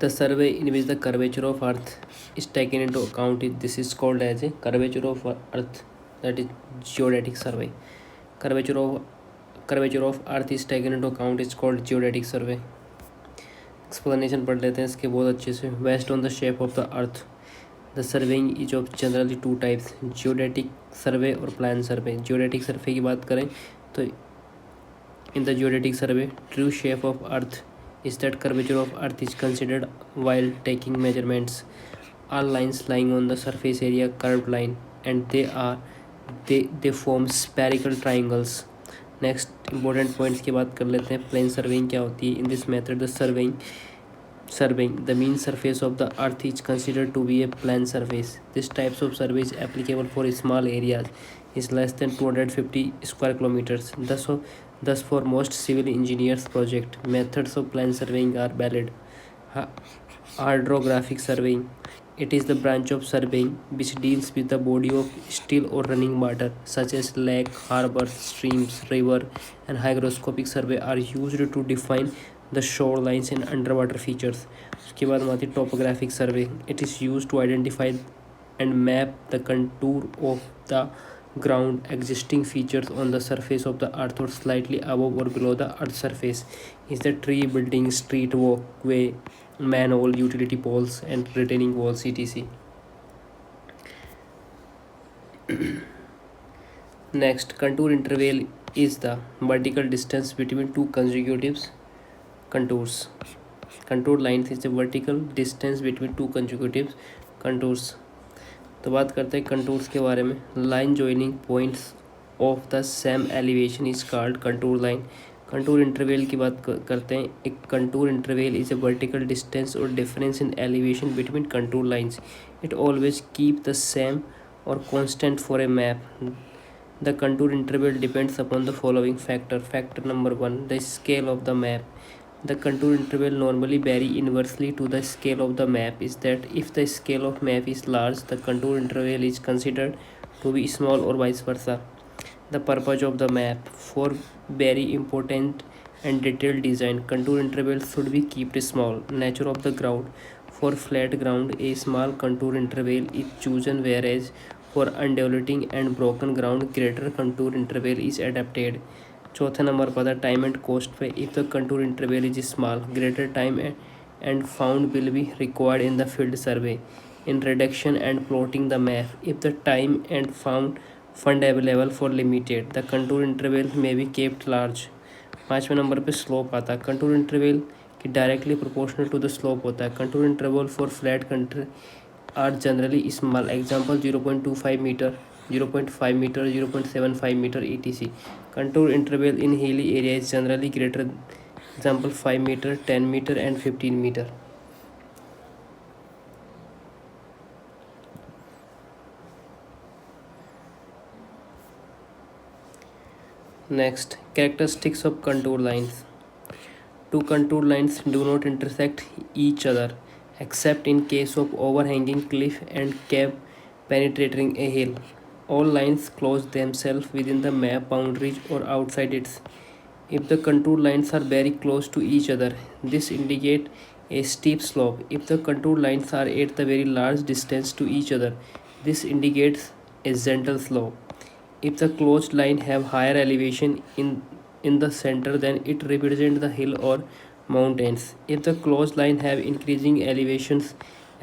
The survey in which the curvature of earth is taken into account this is called as a curvature of earth, that is geodetic survey. Curvature of earth is taken into account is called geodetic survey. Explanation पढ़ लेते हैं इसके बहुत अच्छे से. Based on the shape of the earth the surveying is of generally two types, geodetic survey और plan survey. Geodetic survey की बात करें तो in the geodetic survey true shape of earth is that curvature of earth is considered while taking measurements. All lines lying on the surface area curved line and they form spherical triangles. Next important points की बात कर लेते हैं. Plane surveying क्या होती है? In this method the surveying the mean surface of the earth is considered to be a plane surface. This types of survey is applicable for small areas is less than 250 square kilometers. Thus for most civil engineers project methods of plane surveying are valid. Hydrographic surveying, it is the branch of surveying which deals with the body of still or running water such as lake, harbor, streams, river, and hygroscopic survey are used to define the shorelines and underwater features. उसके बाद आती है topographic survey. It is used to identify and map the contour of the ground, existing features on the surface of the earth or slightly above or below the earth's surface is the tree, building, street, walkway, manhole, utility poles, and retaining walls, etc. Next, contour interval is the vertical distance between two consecutive contours. Contour length is the vertical distance between two consecutive contours. तो बात करते हैं contours के बारे में. Line joining points of the same elevation is called contour line. Contour interval की बात करते हैं. एक contour interval is a vertical distance और difference in elevation between contour lines. It always keep the same और constant for a map. The contour interval depends upon the following factor. Factor number 1, the scale of the map. The contour interval normally vary inversely to the scale of the map is that if the scale of map is large, the contour interval is considered to be small or vice versa. The purpose of the map for very important and detailed design, contour intervals should be kept small. Nature of the ground. For flat ground, a small contour interval is chosen, whereas for undulating and broken ground, greater contour interval is adapted. चौथे नंबर पर था time and cost पे. If the contour interval is small, greater time and found will be required in the field survey in reduction and plotting the map. If the time and fund available for limited, the contour interval may be kept large. पाँचवें नंबर पे slope आता है. Contour interval की directly proportional to the slope होता है. Contour interval for flat country are generally small. Example 0.25 metre, 0.5 meter, 0.75 meter, etc. Contour interval in hilly area is generally greater. Example 5 meter, 10 meter, and 15 meter. Next, characteristics of contour lines. Two contour lines do not intersect each other except in case of overhanging cliff and cave penetrating a hill. All lines close themselves within the map boundaries or outside it. If the contour lines are very close to each other, this indicates a steep slope. If the contour lines are at the very large distance to each other, this indicates a gentle slope. If the closed line have higher elevation in the center, then it represents the hill or mountains. If the closed line have increasing elevations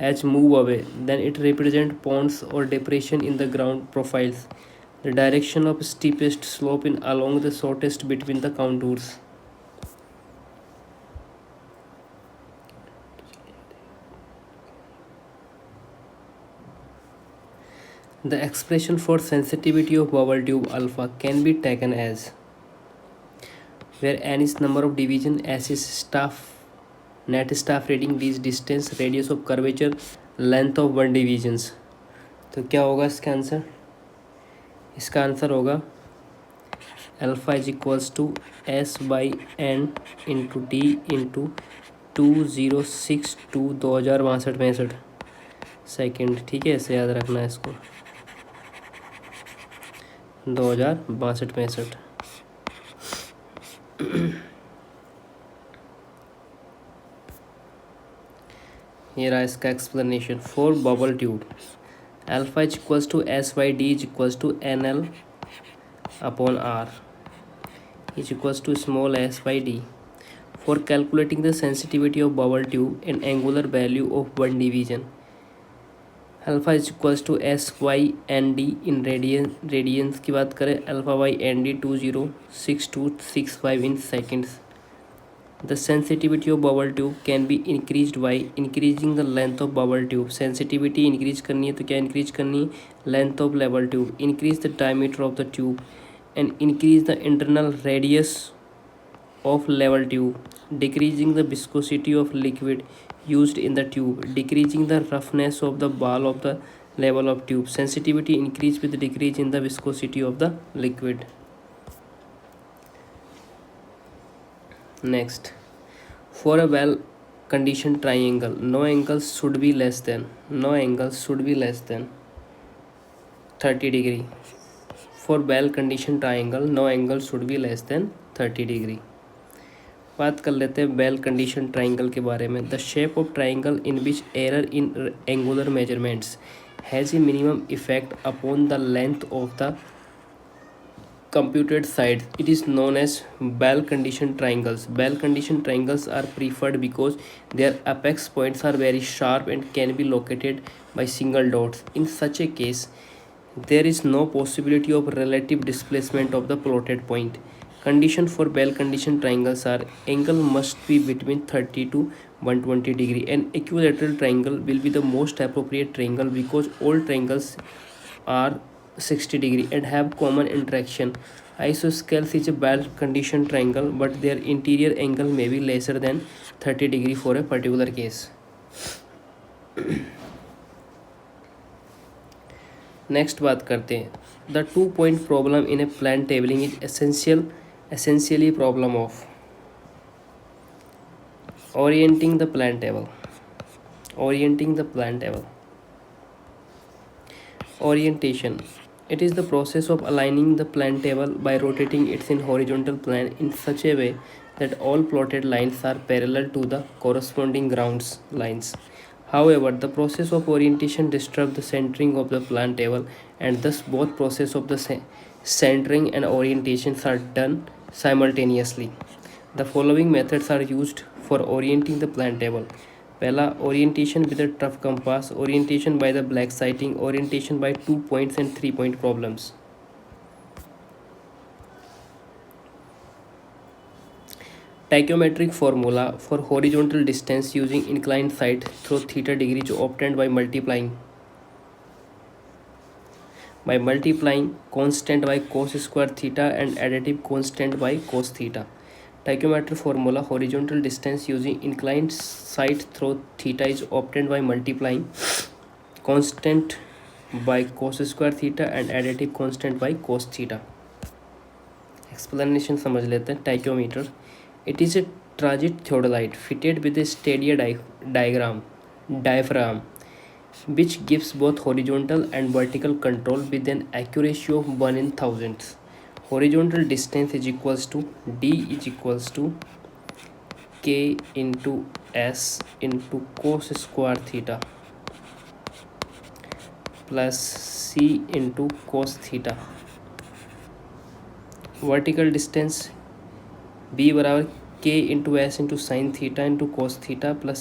as move away, then it represents ponds or depression in the ground profiles. The direction of steepest slope in along the shortest between the contours. The expression for sensitivity of bubble tube alpha can be taken as where n is number of division, s is net staff reading, d is distance, radius of curvature, length of one divisions. तो क्या होगा इसका answer? इसका answer होगा alpha is equals to S by N into D into 2062 2062 second. ठीक है, ऐसे याद रखना है इसको. 2062 65. ये रहा इसका explanation for bubble tube alpha is equals to S by D is equals to N L upon R is equals to small S by D. For calculating the sensitivity of bubble tube and angular value of one division, alpha is equals to S by N D in radians की बात करें alpha by N D 206.265 in seconds. The sensitivity of bubble tube can be increased by increasing the length of bubble tube. Sensitivity increase करनी है तो क्या increase करनी है length of level tube. Increase the diameter of the tube and increase the internal radius of level tube, decreasing the viscosity of liquid used in the tube, decreasing the roughness of the ball of the level of tube. Sensitivity increase with decrease in the viscosity of the liquid. Next, for a well conditioned triangle, no angles should be less than 30 degree. For well conditioned triangle, no angle should be less than 30 degree. बात कर लेते हैं well condition triangle के बारे में. The shape of triangle in which error in angular measurements has a minimum effect upon the length of the computed sides. It is known as well conditioned triangles. Well conditioned triangles are preferred because their apex points are very sharp and can be located by single dots. In such a case, there is no possibility of relative displacement of the plotted point. Condition for well conditioned triangles are angle must be between 30 to 120 degree. An equilateral triangle will be the most appropriate triangle because all triangles are 60 degree and have common interaction. Isosceles is a well conditioned triangle but their interior angle may be lesser than 30 degree for a particular case. Next बात करते हैं. The 2 point problem in A plan tabling is essentially problem of orienting the plan table. Orientation. It is the process of aligning the plan table by rotating it in horizontal plane in such a way that all plotted lines are parallel to the corresponding ground lines. However, the process of orientation disturbs the centering of the plan table and thus both process of the centering and orientations are done simultaneously. The following methods are used for orienting the plan table. पहला orientation with a tough compass, orientation by the black sighting, orientation by 2 points and 3 point problems. Tachymetric formula for horizontal distance using inclined sight through theta degree is obtained by multiplying constant by cos square theta and additive constant by cos theta. Tachymetric formula horizontal distance using inclined sight through theta is obtained by multiplying constant by cos square theta and additive constant by cos theta. Explanation समझ लेते हैं. Tachymeter. It is a transit theodolite fitted with a stadia diaphragm which gives both horizontal and vertical control with an accuracy of 1 in thousandths. Horizontal distance is equals to d is equals to k into s into cos square theta plus c into cos theta. Vertical distance b बराबर k into s into sin theta into cos theta plus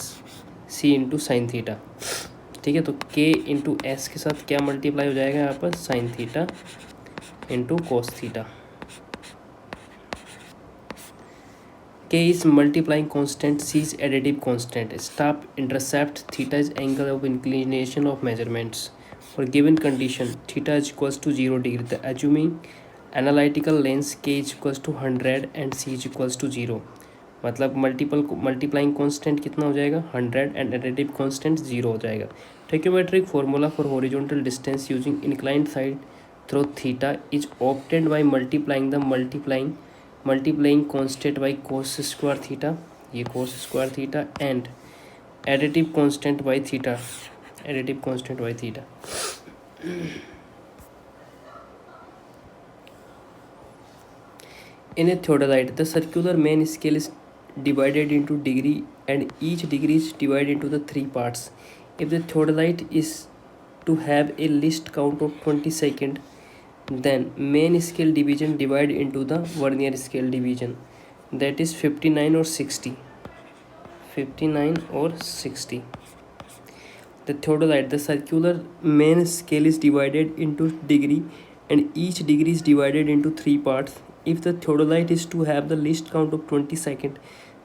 c into sin theta. ठीक है, तो k into s के साथ क्या multiply हो जाएगा यहाँ पर sin theta into cos theta. K is multiplying constant, C is additive constant. Stop intercept, theta is angle of inclination of measurements. For given condition, theta is equals to 0 degree. The assuming analytical length K is equals to 100 and C is equals to 0. मतलब multiplying constant कितना हो जाएगा 100 and additive constant 0 हो जाएगा. Tachymetric formula for horizontal distance using inclined side through theta is obtained by multiplying constant by cos square theta, ये cos square theta and additive constant by theta. In a theodolite, the circular main scale is divided into degree and each degree is divided into the three parts. If the theodolite is to have a least count of 20 seconds, then main scale division divided into the vernier scale division, that is 59 or 60. 59 or 60. The theodolite, the circular main scale is divided into degree and each degree is divided into three parts. If the theodolite is to have the least count of 20 seconds,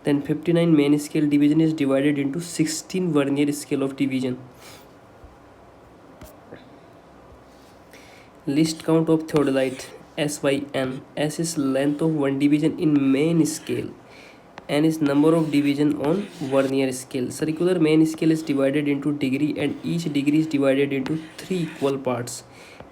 then 59 main scale division is divided into 16 vernier scale of division. Least count of theodolite, S by N. S is length of one division in main scale. N is number of division on vernier scale. Circular main scale is divided into degree and each degree is divided into three equal parts.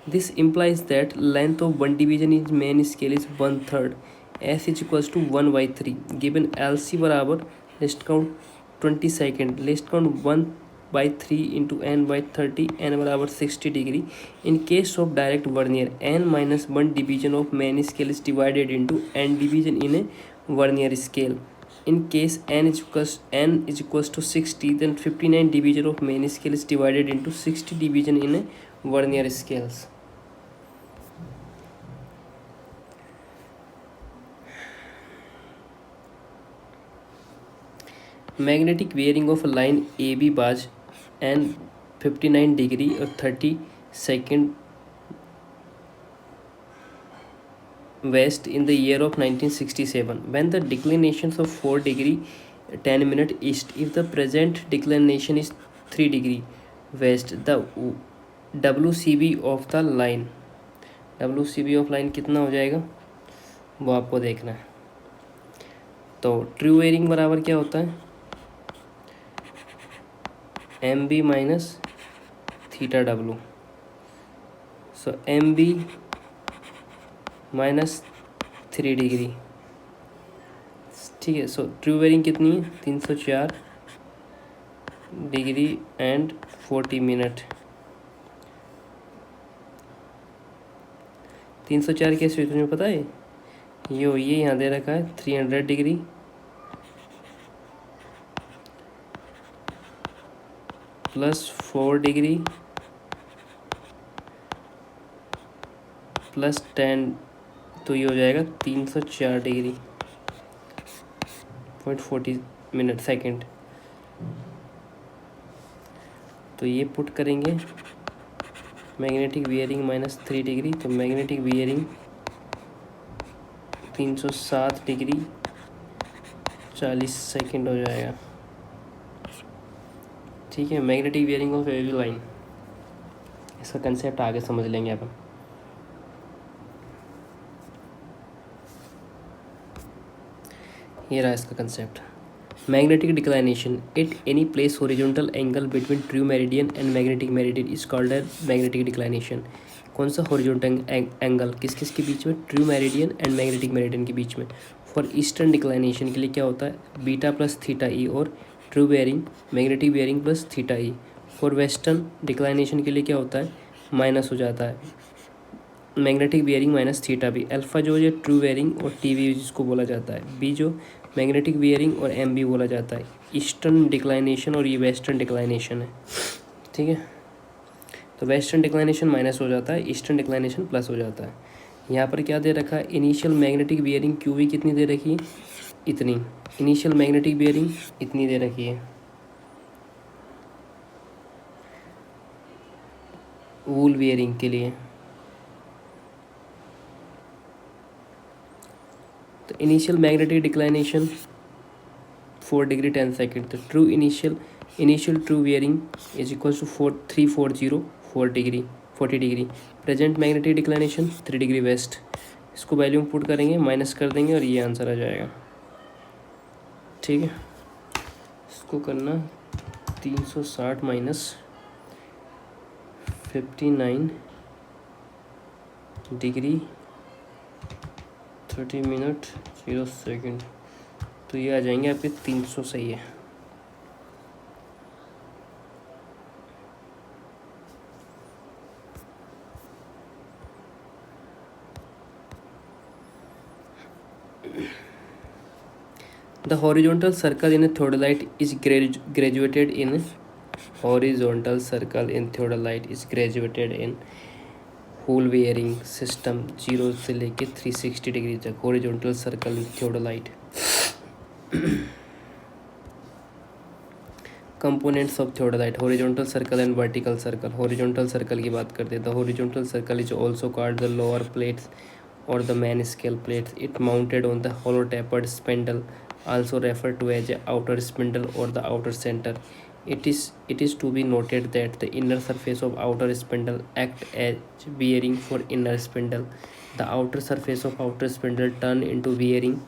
This implies that length of one division in main scale is 1/3. S is equals to 1/3. Given LC बराबर least count 20 second. Least count 1/3 into n by 30, n बराबर 60 degree. In case of direct vernier, n minus 1 division of main scale is divided into n division in a vernier scale. In case n is equals to 60, then 59 division of main scale is divided into 60 division in a vernier scales. Magnetic bearing of a line AB barge and 59 degree or 30 second west in the year of 1967, when the declinations of 4 degree 10 minute east. If the present declination is 3 degree west, the WCB of the line, WCB of line कितना हो जाएगा वो आपको देखना है. तो true wearing बराबर क्या होता है, MB माइनस थीटा W. सो MB माइनस 3 डिग्री. ठीक है. सो ट्रू वेयरिंग कितनी है, 304 डिग्री एंड 40 मिनट. 304 कैसे तुम्हें पता है, ये यहाँ दे रखा है 300 डिग्री प्लस 4 डिग्री प्लस 10, तो ये हो जाएगा 304 डिग्री .40 मिनट सेकेंड. तो ये पुट करेंगे मैग्नेटिक वियरिंग माइनस 3 डिग्री, तो मैग्नेटिक वियरिंग 307 डिग्री 40 सेकेंड हो जाएगा. ठीक है. Magnetic bearing of AB line, इसका कंसेप्ट आगे समझ लेंगे अपन. ये रहा इसका concept. Magnetic declination at any place horizontal angle between true meridian and magnetic meridian is called as magnetic declination. कौन सा हॉरिजॉन्टल एंगल, किस किस के बीच में, true meridian and magnetic meridian के बीच में. फॉर ईस्टर्न डिक्लाइनेशन के लिए क्या होता है, बीटा प्लस थीटा ई और true bearing magnetic bearing plus theta E. For western declination के लिए क्या होता है, माइनस हो जाता है magnetic bearing minus theta B. Alpha जो है ट्रू बेयरिंग और टी वी जिसको बोला जाता है, बी जो मैग्नेटिक बेयरिंग और एम बी बोला जाता है. ईस्टर्न डिक्लाइनेशन और ये वेस्टर्न डिक्लाइनेशन है. ठीक है. तो वेस्टर्न डिक्लाइनेशन माइनस हो जाता है, ईस्टर्न डिक्लाइनेशन प्लस हो जाता है. यहाँ पर क्या दे रखा है, initial magnetic bearing Q B कितनी दे रखी है, इतनी. इनिशियल मैग्नेटिक बेयरिंग इतनी दे रखी है. वूल बेयरिंग के लिए तो initial magnetic declination 4 degree 10 second. तो true initial true bearing is equal to 4 degree 40 degree. Present magnetic declination 3 degree west. इसको वैल्यू पुट करेंगे, माइनस कर देंगे और ये आंसर आ जाएगा. ठीक है. इसको करना 360 माइनस 59 डिग्री 30 मिनट 0 सेकेंड. तो ये आ जाएंगे आपके 300. सही है. The horizontal circle in a theodolite is graduated in horizontal circle in theodolite is graduated in whole bearing system 0 से लेके 360 डिग्री तक horizontal circle in theodolite. Components of theodolite horizontal circle and vertical circle. Horizontal circle की बात करते हैं। The horizontal circle is also called the lower plates or the main scale plates. It mounted on the hollow tapered spindle, also referred to as a outer spindle or the outer center. It is to be noted that the inner surface of outer spindle act as bearing for inner spindle. The outer surface of outer spindle turn into bearing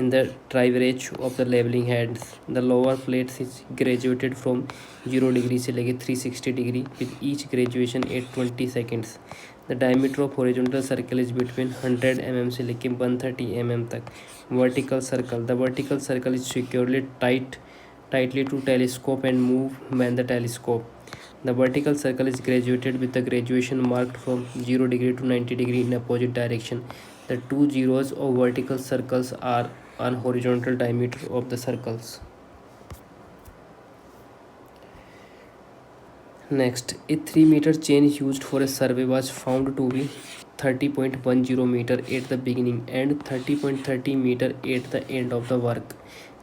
in the triverage of the leveling heads. The lower plates is graduated from 0 degree से लेके 360 degree with each graduation at 20 seconds. The diameter of horizontal circle is between 100 mm से लेके 130 mm तक. Vertical circle. The vertical circle is securely tightly to telescope and move when the telescope. The vertical circle is graduated with the graduation marked from 0 degree to 90 degree in opposite direction. The two zeros of vertical circles are on horizontal diameter of the circles. Next, a 3-meter chain used for a survey was found to be 30.10 meter at the beginning and 30.30 meter at the end of the work.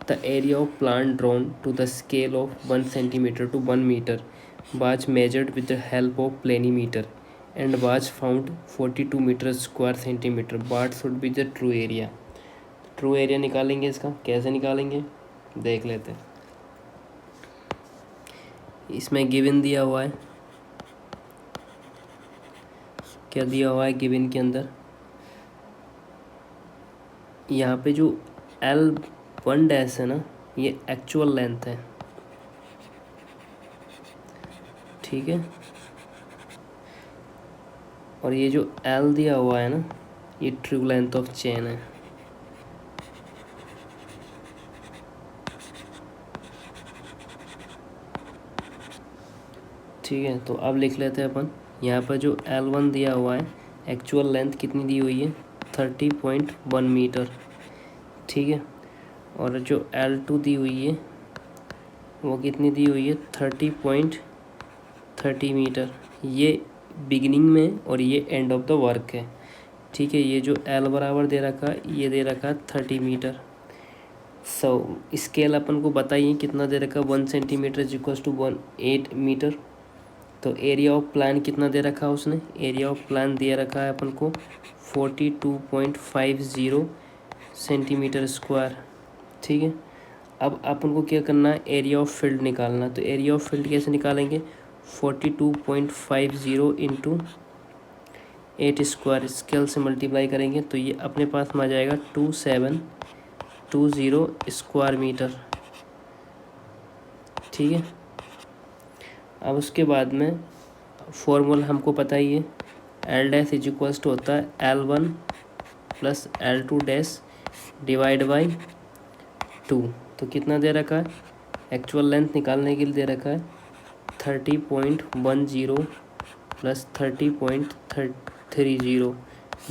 The area of plant drawn to the scale of 1 centimeter to 1 meter was measured with the help of planimeter and was found 42 meter square centimeter. What should be the true area? True area निकालेंगे। इसका कैसे निकालेंगे देख लेते हैं। इसमें given दिया हुआ है, क्या दिया हुआ है गिवन के अंदर, यहाँ पे जो L1 है ना ये एक्चुअल लेंथ है, ठीक है, और ये जो L दिया हुआ है ना ये ट्रू लेंथ ऑफ चेन है। ठीक है, तो अब लिख लेते हैं अपन। यहाँ पर जो L1 दिया हुआ है एक्चुअल लेंथ कितनी दी हुई है 30.1 मीटर, ठीक है, और जो L2 दी हुई है वो कितनी दी हुई है 30.30 मीटर। ये बिगिनिंग में और ये एंड ऑफ द वर्क है, ठीक है। ये जो L बराबर दे रखा है ये दे रखा है 30 मीटर। स्केल अपन को बताइए कितना दे रखा है 1 centimetre is equal to 8 metre. तो एरिया ऑफ प्लान कितना दे रखा है उसने, एरिया ऑफ प्लान दिया रखा है अपन को 42.50 सेंटीमीटर स्क्वायर, ठीक है। अब अपन को क्या करना है एरिया ऑफ फील्ड निकालना। तो एरिया ऑफ फील्ड कैसे निकालेंगे 42.50 इंटू 8 स्क्वायर, स्केल से मल्टीप्लाई करेंगे तो ये अपने पास में आ जाएगा 2720 स्क्वायर मीटर, ठीक है। अब उसके बाद में फॉर्मूला हमको पता ही है, L dash is equals to होता है L1 plus L2 dash divide by 2। तो कितना दे रखा है एक्चुअल लेंथ निकालने के लिए दे रखा है 30.10 प्लस 30.30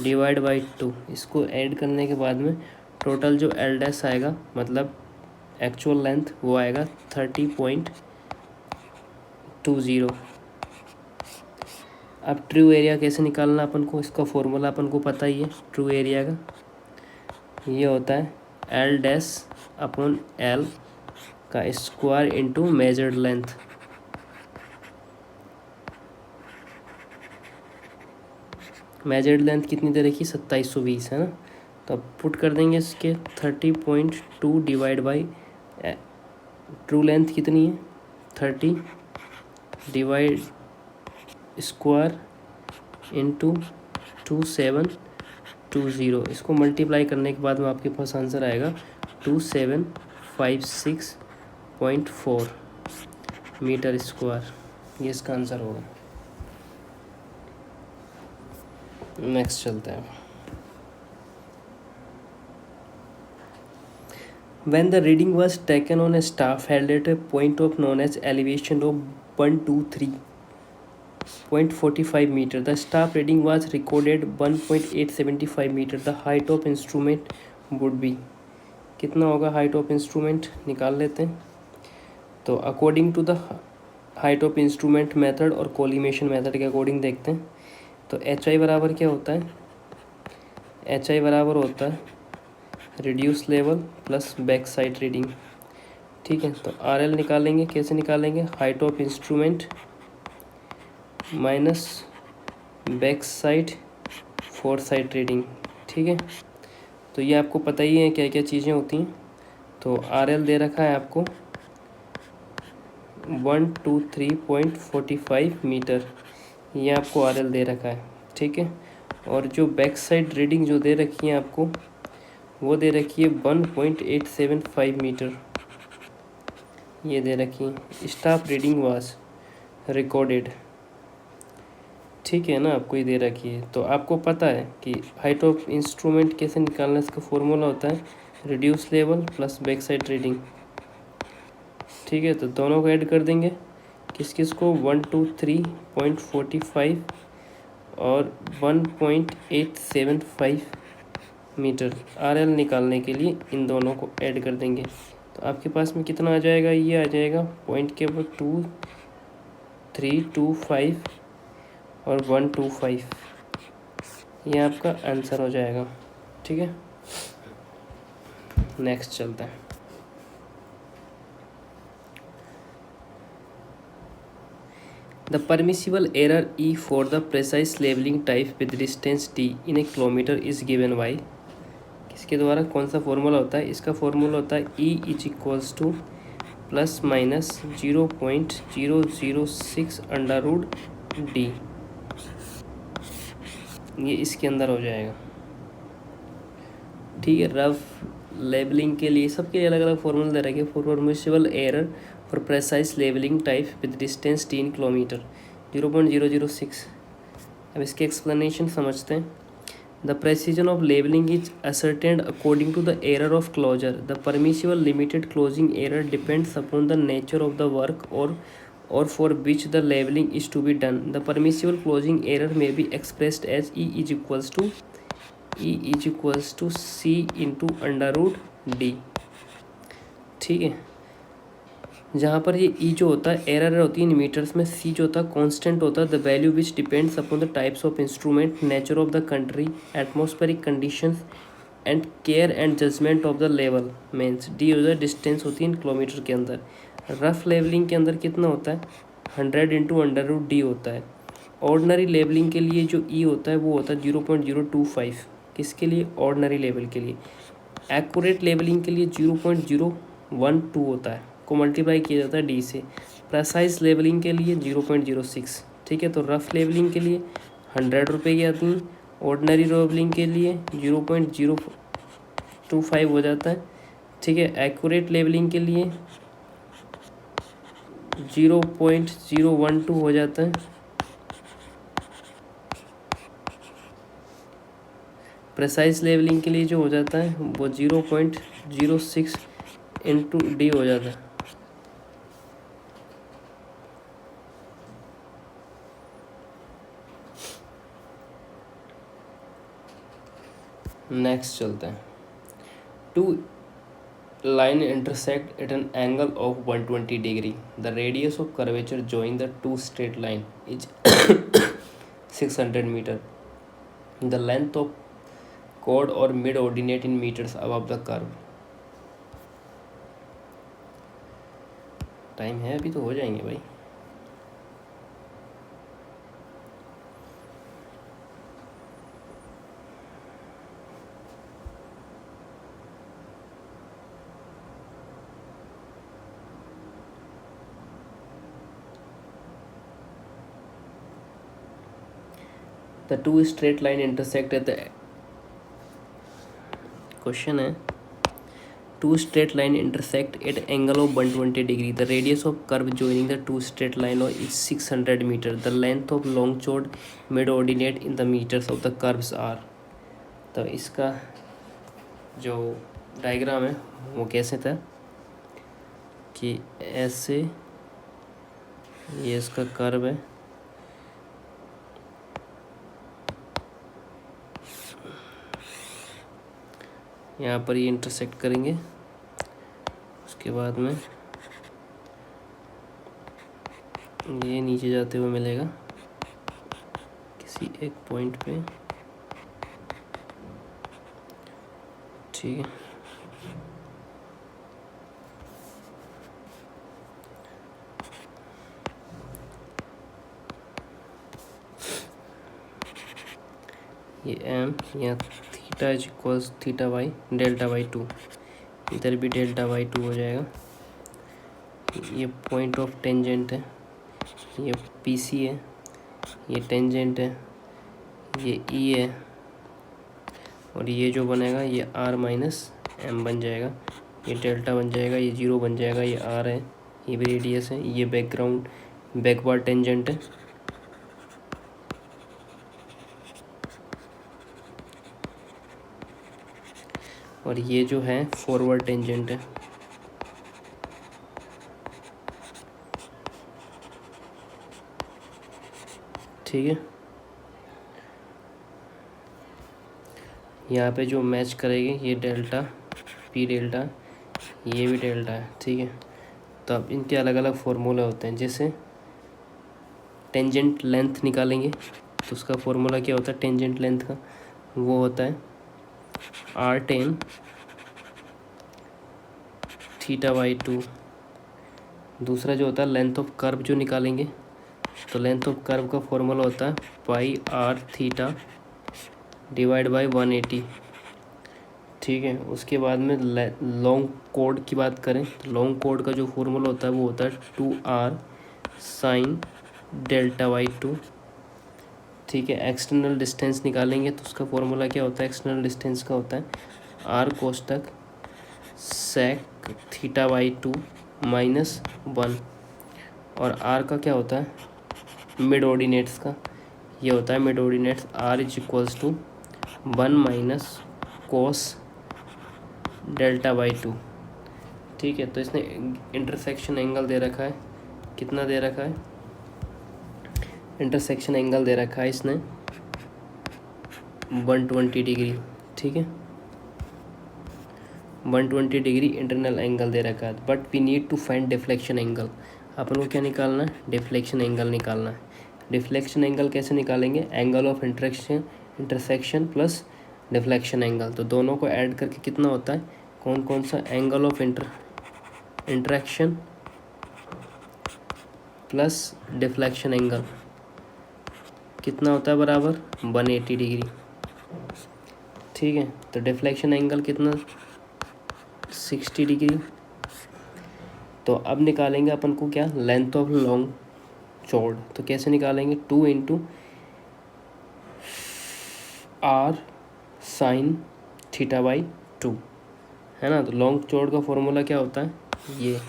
डिवाइड बाई 2। इसको ऐड करने के बाद में टोटल जो L डैश आएगा मतलब एक्चुअल लेंथ वो आएगा 30.20। अब ट्रू एरिया कैसे निकालना अपन को, इसका फॉर्मूला अपन को पता ही है ट्रू एरिया का, ये होता है L डैश अपॉन L का square into measured length. Measured length कितनी दे रखी 2720 है ना, तो अब पुट कर देंगे इसके 30.2 डिवाइड बाई ट्रू लेंथ कितनी है 30 डिवाइड स्क्वायर इंटू 2720। इसको मल्टीप्लाई करने के बाद में आपके पास आंसर आएगा 2756.4 मीटर स्क्वायर, ये इसका आंसर होगा। नेक्स्ट चलते हैं। When the reading was taken on a staff held at a point of known as elevation of 123.45 meter, the staff reading was recorded 1.875 meter. The height of instrument would be, कितना होगा height of instrument निकाल लेते हैं। तो according to the height of instrument method और collimation method के according देखते हैं। तो एच आई बराबर क्या होता है, एच आई बराबर होता है reduce level plus back side reading. ठीक है, तो आर एल निकालेंगे, कैसे निकालेंगे, height of instrument minus back side four side reading. ठीक है, तो ये आपको पता ही है क्या क्या चीज़ें होती हैं। तो आर एल दे रखा है आपको 123.45 मीटर, ये आपको आर एल दे रखा है। ठीक है, और जो बैक साइड रीडिंग जो दे रखी है आपको, वो दे रखी है 1.875 मीटर, ये दे रखी है। Staff reading was recorded. ठीक है ना, आपको ये दे रखी है। तो आपको पता है कि हाइट ऑफ इंस्ट्रूमेंट कैसे निकालना, इसका फॉर्मूला होता है reduce level plus back side reading. ठीक है, तो दोनों को ऐड कर देंगे, किस किस को, 123.45 और 1.875 मीटर। आर एल निकालने के लिए इन दोनों को ऐड कर देंगे। तो आपके पास में कितना आ जाएगा, ये आ जाएगा पॉइंट के ऊपर 2325 और 125, ये आपका आंसर हो जाएगा। ठीक है, नेक्स्ट चलता है। The permissible error E for the precise labeling type with distance t in a kilometer is given by, किसके द्वारा, कौन सा फॉर्मूला होता है, इसका फॉर्मूला होता है E is equals to plus minus 0.006 under root D, ये इसके अंदर हो जाएगा। ठीक है, रफ लेबलिंग के लिए सबके अलग अलग फॉर्मूला दे रखे। For permissible error for precise levelling type with distance 3 kilometre 0.006। अब इसके एक्सप्लेनेशन समझते हैं। The precision of levelling is ascertained according to the error of closure. The permissible limited closing error depends upon the nature of the work or for which the labeling is to be done. The permissible closing error may be expressed as E is equals to C into under root D। ठीक है, जहाँ पर ये E जो होता है error होती है इन मीटर्स में, C जो होता है कांस्टेंट होता है, the value which depends upon the types of instrument, nature of the country, atmospheric conditions and care and judgement of the level. Means D हो जाए डिस्टेंस होती है इन किलोमीटर के अंदर। रफ लेबलिंग के अंदर कितना होता है, 100 इंटू अंडर रूट डी होता है। ऑर्डनरी लेबलिंग के लिए जो ई होता है वो होता है 0.025, किसके लिए, ऑर्डनरी लेवल के लिए। एक्यूरेट लेबलिंग के लिए 0.012 होता है, को मल्टीप्लाई किया जाता है डी से। प्रेसाइज लेबलिंग के लिए 0.06। ठीक है, तो रफ लेबलिंग के लिए 100 रुपये की आती हैं, ऑर्डनरी लेबलिंग के लिए 0.025 हो जाता है। ठीक है, एक्यूरेट लेबलिंग के लिए 0.012 हो जाता है। प्रेसाइज लेवलिंग के लिए जो हो जाता है वो 0.06 इंटू डी हो जाता है। नेक्स्ट चलते हैं। Two line intersect at an angle of 120 degree. The radius of curvature join the two straight line is 600 meter. The length of chord or mid ordinate in meters above the curve. Time है अभी, तो हो जाएंगे भाई। The two straight line intersect at the, question है, two straight line intersect at angle of 120 degree. The radius of curve joining the two straight line is 600 meter. The length of long chord mid ordinate in the meters of the curves are। तो इसका जो diagram है वो कैसे था कि ऐसे, ये इसका कर्व है, यहाँ पर ये इंटरसेक्ट करेंगे, उसके बाद में ये नीचे जाते हुए मिलेगा किसी एक पॉइंट पे, ठीक है। ये एम या theta is equals theta by delta by to, इधर भी डेल्टा बाई टू हो जाएगा। ये पॉइंट ऑफ टेंजेंट है, ये पी सी है, ये टेंजेंट है, ये ई है, और ये जो बनेगा ये आर माइनस एम बन जाएगा, ये डेल्टा बन जाएगा, ये जीरो बन जाएगा, ये आर है, ये भी रेडियस है, ये बैकग्राउंड बैकवर्ड टेंजेंट है, और ये जो है फॉरवर्ड टेंजेंट है। ठीक है, यहाँ पे जो मैच करेगी ये डेल्टा पी डेल्टा, ये भी डेल्टा है, ठीक है। तो अब इनके अलग अलग फार्मूला होते हैं, जैसे टेंजेंट लेंथ निकालेंगे तो उसका फार्मूला क्या होता है टेंजेंट लेंथ का, वो होता है R tan theta by two. दूसरा जो होता है लेंथ ऑफ कर्व जो निकालेंगे, तो लेंथ ऑफ कर्व का फॉर्मूला होता है पाई आर थीटा डिवाइड बाई 180, ठीक है। उसके बाद में लॉन्ग कोड की बात करें तो लॉन्ग कोड का जो फॉर्मूला होता है वो होता है 2r sine delta by two, ठीक है। एक्सटर्नल डिस्टेंस निकालेंगे तो उसका फॉर्मूला क्या होता है एक्सटर्नल डिस्टेंस का होता है r कोष्टक sec theta by two minus 1, और r का क्या होता है मिड ऑर्डिनेट्स का, ये होता है mid ordinates r is equals to 1 minus cos delta by two, ठीक है। तो इसने इंटरसेक्शन एंगल दे रखा है, कितना दे रखा है इंटरसेक्शन एंगल दे रखा है इसने 120 डिग्री, ठीक है। 120 डिग्री इंटरनल एंगल दे रखा है, but we need to find deflection angle. अपन को क्या निकालना है डिफ्लेक्शन एंगल निकालना है। डिफ्लेक्शन एंगल कैसे निकालेंगे, angle of intersection plus deflection angle, तो दोनों को ऐड करके कितना होता है, कौन कौन सा angle of interaction plus deflection angle कितना होता है बराबर 180 डिग्री, ठीक है। तो डिफ्लेक्शन एंगल कितना 60 डिग्री। तो अब निकालेंगे अपन को क्या लेंथ ऑफ लॉन्ग चौड़, तो कैसे निकालेंगे 2 into R sine theta by two, है ना। तो लॉन्ग चौड़ का फॉर्मूला क्या होता है, ये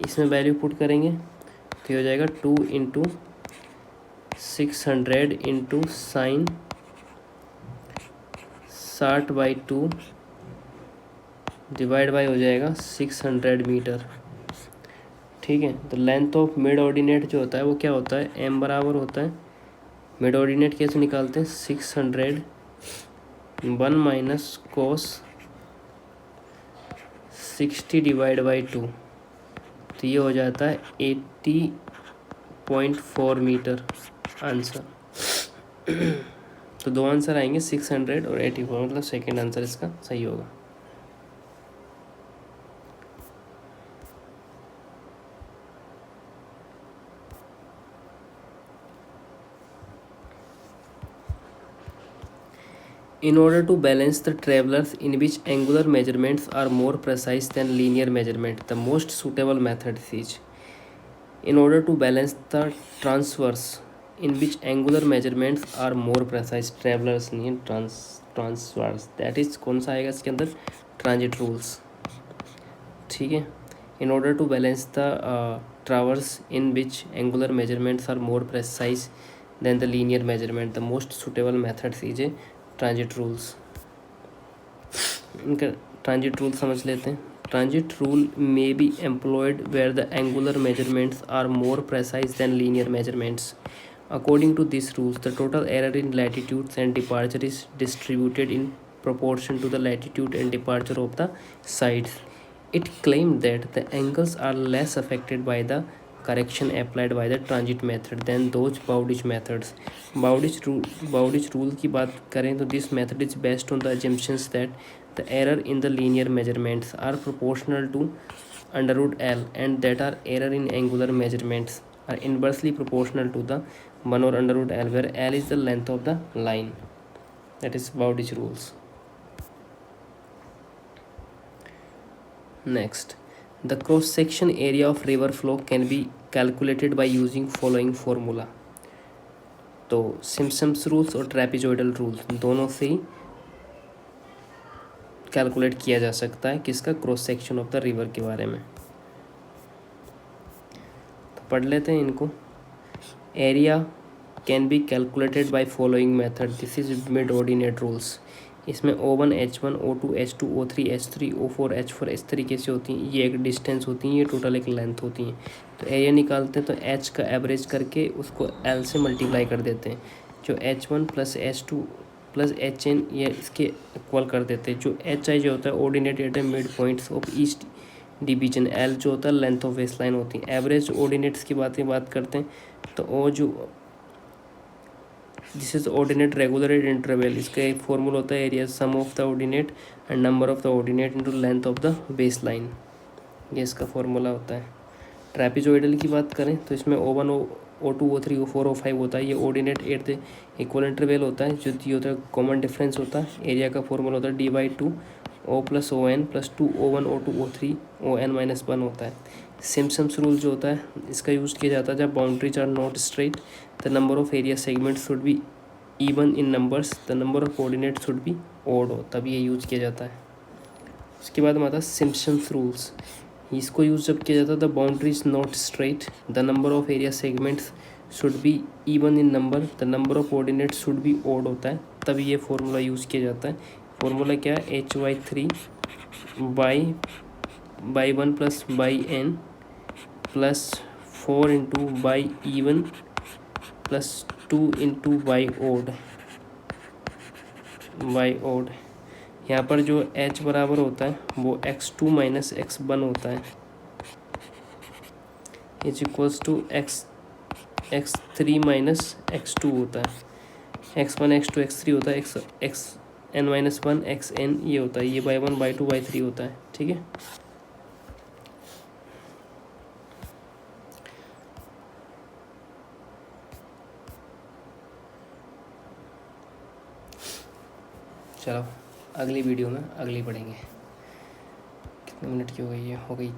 इसमें वैल्यू पुट करेंगे तो ये हो जाएगा 2 into 600 into sine 60 by two divide by हो जाएगा 600 मीटर, ठीक है। तो लेंथ ऑफ मिड ऑर्डिनेट जो होता है वो क्या होता है m बराबर होता है, मिड ऑर्डिनेट कैसे निकालते हैं 600 1 minus cos 60 divide by two, तो ये हो जाता है 80.4 मीटर आंसर। तो दो आंसर आएंगे 600 और 84, मतलब सेकेंड आंसर इसका सही होगा। In order to balance the travelers in which angular measurements are more precise than linear measurement, the most suitable method is. In order to balance the transverse in which angular measurements are more precise, travelers नहीं transverse, that is कौन सा आएगा इसके अंदर transit rules, ठीक है। In order to balance the traverse in which angular measurements are more precise than the linear measurement, the most suitable method is transit rules. इनका transit rule समझ लेते हैं। Transit rule may be employed where the angular measurements are more precise than linear measurements. According to this rules the total error in latitudes and departure is distributed in proportion to the latitude and departure of the sides. It claimed that the angles are less affected by the correction applied by the transit method than those Bowditch methods. Bowditch rule की बात करें तो this method is based on the assumptions that the error in the linear measurements are proportional to under root L and that are error in angular measurements are inversely proportional to the 1 over under root L, where L is the length of the line. That is Bowditch rules. Next, the cross-section area of river flow can be calculated by using following formula. तो Simpson's rules और trapezoidal rules दोनों से ही calculate किया जा सकता है किसका, cross section of the river के बारे में। तो पढ़ लेते हैं इनको। Area can be calculated by following method, this is mid ordinate rules. इसमें O1 H1 O2 H2 O3 H3 O4 H4 इस तरीके से होती हैं। ये एक डिस्टेंस होती हैं, ये टोटल एक लेंथ होती हैं। तो एरिया निकालते हैं तो H का एवरेज करके उसको L से मल्टीप्लाई कर देते हैं। जो H1 plus H2 plus HN ये इसके इक्वल कर देते हैं। जो HI जो होता है ordinate at the mid points of east division, L जो होता है लेंथ ऑफ वेस्ट लाइन होती है। एवरेज ऑर्डिनेट्स की बात करते हैं तो ओ जो this is ordinate regular interval, इसका एक फॉर्मूला होता है area sum of the ordinate and number of the ordinate into length of the base line, ये इसका फॉर्मूला होता है। ट्रेपेजॉइडल की बात करें तो इसमें O1 O2 O3 O4 O5 होता है। ये ordinate at the equal interval होता है। जो ये होता है कॉमन डिफरेंस होता है। एरिया का फॉर्मूला होता है D/2 O plus ON plus 2 O1 O2 O3 ON-1 होता है। सिम्पसन्स रूल जो होता है इसका यूज़ किया जाता है जब boundaries are not straight, the number of area segment should be even in numbers, the number of coordinate should be odd हो, तब ये यूज़ किया जाता है। उसके बाद हमारा सिम्पसन्स रूल्स, इसको यूज़ जब किया जाता है the boundary is not straight, the number of area segments should be even in number, the number of coordinate should be odd होता है, तब ये फार्मूला यूज़ किया जाता है। फार्मूला क्या है, HY3 by 1 plus by N plus 4 into by even plus 2 into by odd. यहाँ पर जो H बराबर होता है वो x2 माइनस x1 होता है, is equals to x3 minus x2 होता है। x1 x2 x3 होता है, xn-1 xn ये होता है, ये बाई 1 बाई 2 बाई 3 होता है। ठीक है, चलो अगली वीडियो में अगली पढ़ेंगे। कितने मिनट की हो गई है, हो गई